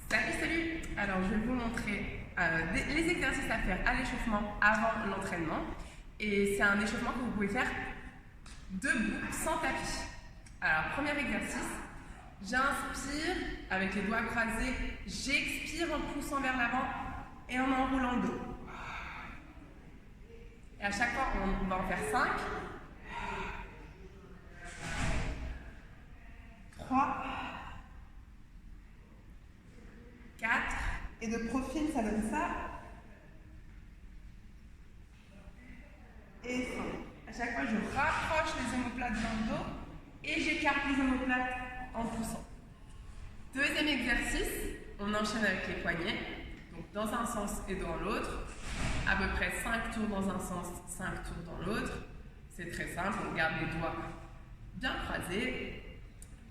Salut! Alors je vais vous montrer les exercices à faire à l'échauffement avant l'entraînement. Et c'est un échauffement que vous pouvez faire debout, sans tapis. Alors premier exercice, j'inspire avec les doigts croisés, j'expire en poussant vers l'avant et en enroulant le dos. Et à chaque fois, on va en faire 5. 3. 4. Et de profil, ça donne ça. Et 5. À chaque fois, je rapproche les omoplates dans le dos et j'écarte les omoplates en poussant. Deuxième exercice, on enchaîne avec les poignets. Donc dans un sens et dans l'autre. À peu près 5 tours dans un sens, 5 tours dans l'autre. C'est très simple, on garde les doigts bien croisés.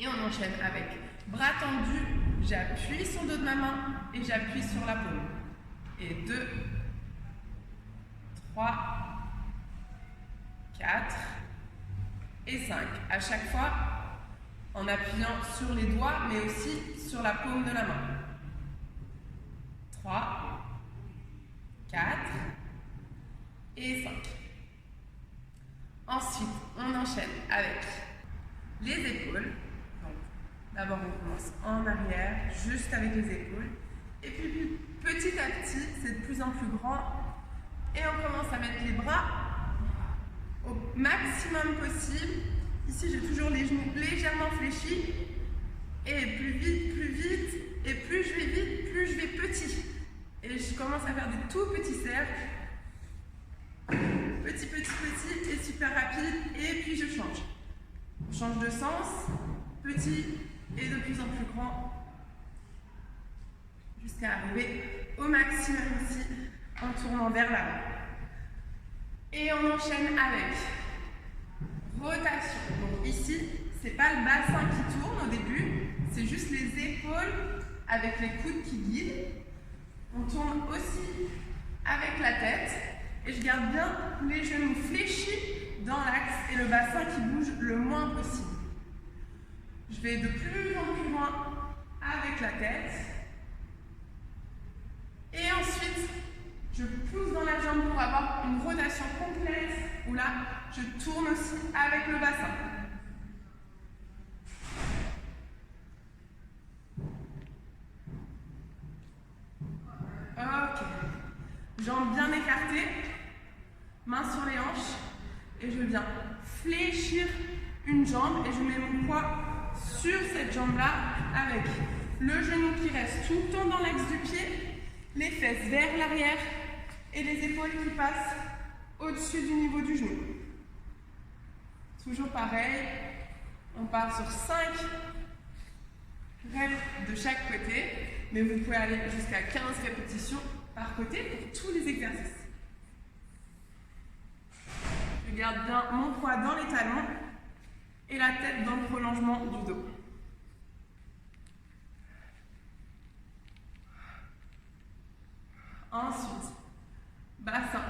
Et on enchaîne avec bras tendus, j'appuie sur le dos de ma main et j'appuie sur la paume. Et 2, 3, 4 et 5. À chaque fois, en appuyant sur les doigts, mais aussi sur la paume de la main. 3, 4 et 5. Ensuite, on enchaîne avec les épaules. D'abord, on commence en arrière, juste avec les épaules. Et puis, petit à petit, c'est de plus en plus grand. Et on commence à mettre les bras au maximum possible. Ici, j'ai toujours les genoux légèrement fléchis. Et plus vite. Et plus je vais vite, plus je vais petit. Et je commence à faire des tout petits cercles. Petit, et super rapide. Et puis, je change. Je change de sens. Petit. Et de plus en plus grand, jusqu'à arriver au maximum ici, en tournant vers l'avant. Et on enchaîne avec rotation. Donc ici, c'est pas le bassin qui tourne au début, c'est juste les épaules avec les coudes qui guident. On tourne aussi avec la tête, et je garde bien les genoux fléchis dans l'axe et le bassin qui bouge le moins possible. Je vais de plus en plus loin avec la tête. Et ensuite, je pousse dans la jambe pour avoir une rotation complète où là, je tourne aussi avec le bassin. Ok. Jambes bien écartées, mains sur les hanches. Et je viens fléchir une jambe et je mets mon poids sur cette jambe-là, avec le genou qui reste tout le temps dans l'axe du pied, les fesses vers l'arrière et les épaules qui passent au-dessus du niveau du genou. Toujours pareil, on part sur 5 reps de chaque côté, mais vous pouvez aller jusqu'à 15 répétitions par côté pour tous les exercices. Je garde bien mon poids dans les talons et la tête dans le prolongement du dos. Ensuite, bassin.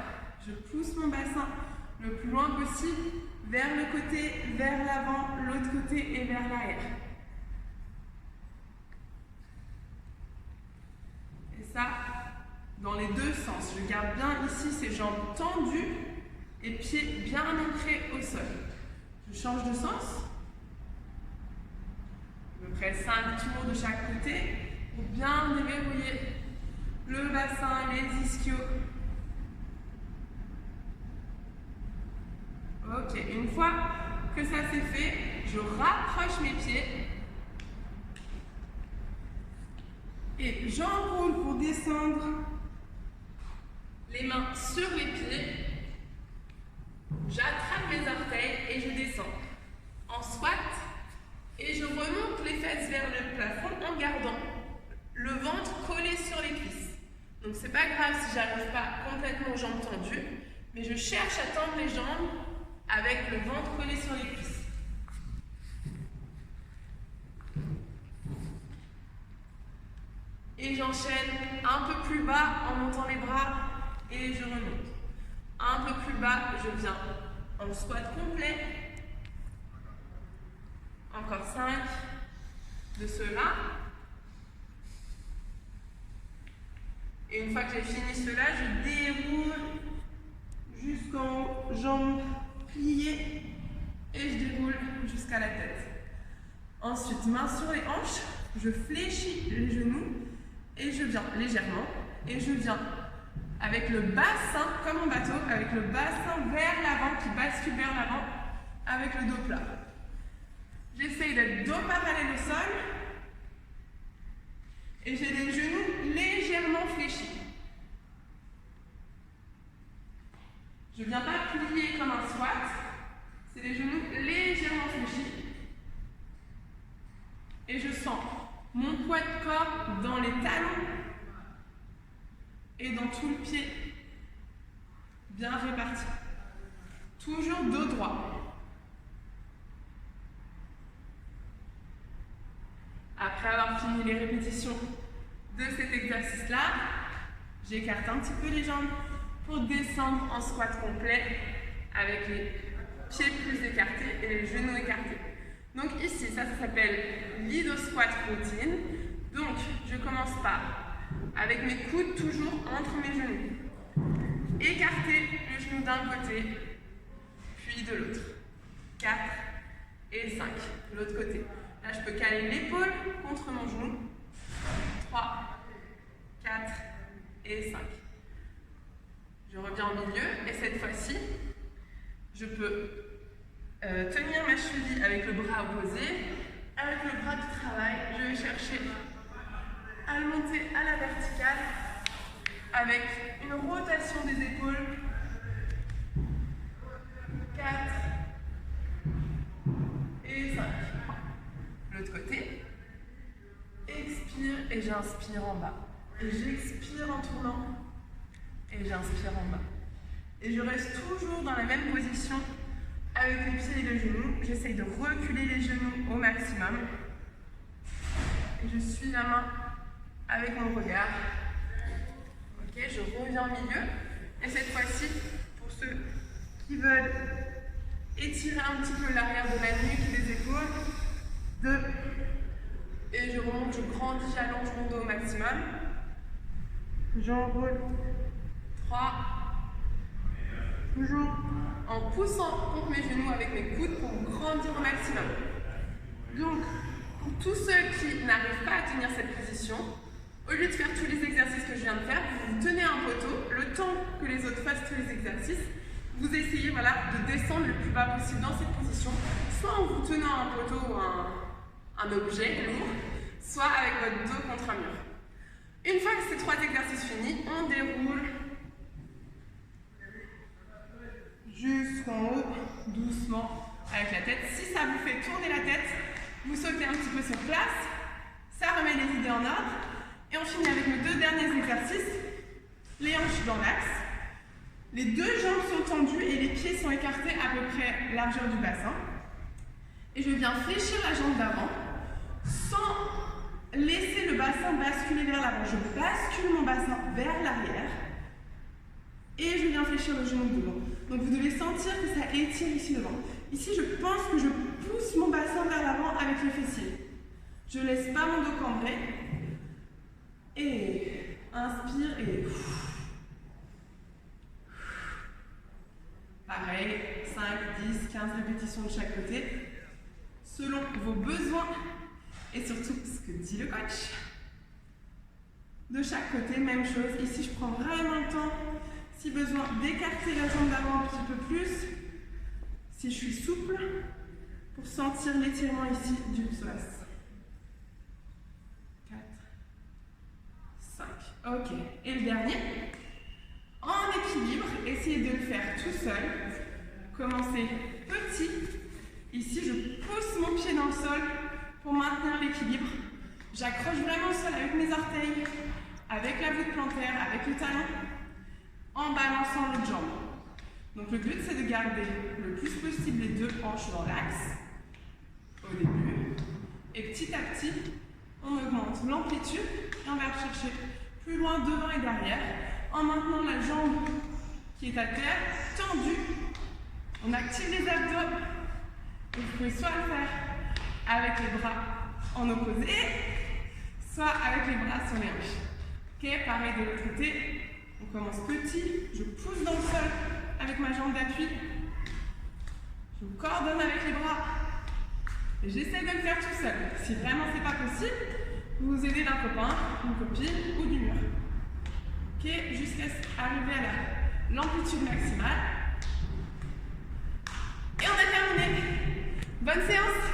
Je pousse mon bassin le plus loin possible vers le côté, vers l'avant, l'autre côté et vers l'arrière. Et ça, dans les deux sens. Je garde bien ici ces jambes tendues et pieds bien ancrés au sol. Je change de sens. À peu près 5 tours de chaque côté pour bien déverrouiller le bassin, les ischios. Ok, une fois que ça c'est fait, je rapproche mes pieds et j'enroule pour descendre les mains sur les pieds. J'attrape mes orteils et je descends en squat et je remonte les fesses vers le plafond en gardant le ventre collé sur les cuisses. Donc c'est pas grave si j'arrive pas complètement aux jambes tendues, mais je cherche à tendre les jambes avec le ventre collé sur les cuisses. Et j'enchaîne un peu plus bas en montant les bras et je remonte. Un peu plus bas, je viens en squat complet. Encore 5 de ceux-là. Et une fois que j'ai fini cela, je déroule jusqu'en haut, jambes pliées, et je déroule jusqu'à la tête. Ensuite, main sur les hanches, je fléchis les genoux, et je viens légèrement, et je viens avec le bassin, comme en bateau, avec le bassin vers l'avant, qui bascule vers l'avant, avec le dos plat. J'essaye d'être dos parallèle au sol, et j'ai les genoux légèrement fléchis. Je ne viens pas plier comme un squat, c'est les genoux légèrement fléchis. Et je sens mon poids de corps dans les talons et dans tout le pied, bien réparti. Toujours dos droit. Après avoir fini les répétitions de cet exercice-là, j'écarte un petit peu les jambes pour descendre en squat complet avec les pieds plus écartés et les genoux écartés. Donc ici, ça s'appelle Lido Squat Routine. Donc je commence par, avec mes coudes toujours entre mes genoux, écarter le genou d'un côté, puis de l'autre. 4 et 5, de l'autre côté. Là, je peux caler l'épaule contre mon genou. 3, 4 et 5. Je reviens au milieu et cette fois-ci, je peux tenir ma cheville avec le bras opposé. Avec le bras qui travaille, je vais chercher à le monter à la verticale avec une rotation des épaules. 4 et 5. L'autre côté. Expire et j'inspire en bas. Et j'expire en tournant. Et j'inspire en bas. Et je reste toujours dans la même position avec les pieds et les genoux. J'essaye de reculer les genoux au maximum. Et je suis la main avec mon regard. Ok, je reviens au milieu. Et cette fois-ci, pour ceux qui veulent étirer un petit peu l'arrière de la nuque et des épaules, 2. Et je remonte, je grandis, j'allonge mon dos au maximum. J'enroule. 3. Toujours en poussant contre mes genoux avec mes coudes pour grandir au maximum. Donc, pour tous ceux qui n'arrivent pas à tenir cette position, au lieu de faire tous les exercices que je viens de faire, vous tenez un poteau, le temps que les autres fassent tous les exercices, vous essayez de descendre le plus bas possible dans cette position, soit en vous tenant un poteau ou un objet lourd, soit avec votre dos contre un mur. Une fois que ces 3 exercices finis, on déroule jusqu'en haut, doucement, avec la tête. Si ça vous fait tourner la tête, vous sautez un petit peu sur place, ça remet les idées en ordre, et on finit avec nos 2 derniers exercices, les hanches dans l'axe. Les 2 jambes sont tendues et les pieds sont écartés à peu près largeur du bassin. Et je viens fléchir la jambe d'avant sans laisser le bassin basculer vers l'avant. Je bascule mon bassin vers l'arrière et je viens fléchir le genou devant. Donc vous devez sentir que ça étire ici devant. Ici, je pense que je pousse mon bassin vers l'avant avec les fessiers. Je ne laisse pas mon dos cambré. Et inspire et... Pareil, 5, 10, 15 répétitions de chaque côté, selon vos besoins et surtout ce que dit le coach. De chaque côté, même chose. Ici, je prends vraiment le temps, si besoin, d'écarter la jambe d'avant un petit peu plus, si je suis souple, pour sentir l'étirement ici du psoas. 4, 5. Ok. Et le dernier. En équilibre, essayez de le faire tout seul. Commencez petit. Ici, je pousse mon pied dans le sol pour maintenir l'équilibre. J'accroche vraiment le sol avec mes orteils, avec la voûte plantaire, avec le talon, en balançant l'autre jambe. Donc le but, c'est de garder le plus possible les 2 hanches dans l'axe au début. Et petit à petit, on augmente l'amplitude et on va chercher plus loin devant et derrière, en maintenant la jambe qui est à terre, tendue. On active les abdos. Et vous pouvez soit le faire avec les bras en opposé, soit avec les bras sur les hanches. Ok, pareil de l'autre côté. On commence petit, je pousse dans le sol avec ma jambe d'appui. Je me coordonne avec les bras. Et j'essaie de le faire tout seul. Si vraiment c'est pas possible, vous vous aidez d'un copain, d'une copine ou du mur. Ok, jusqu'à arriver à l'amplitude maximale. Et on a terminé. Bonne séance!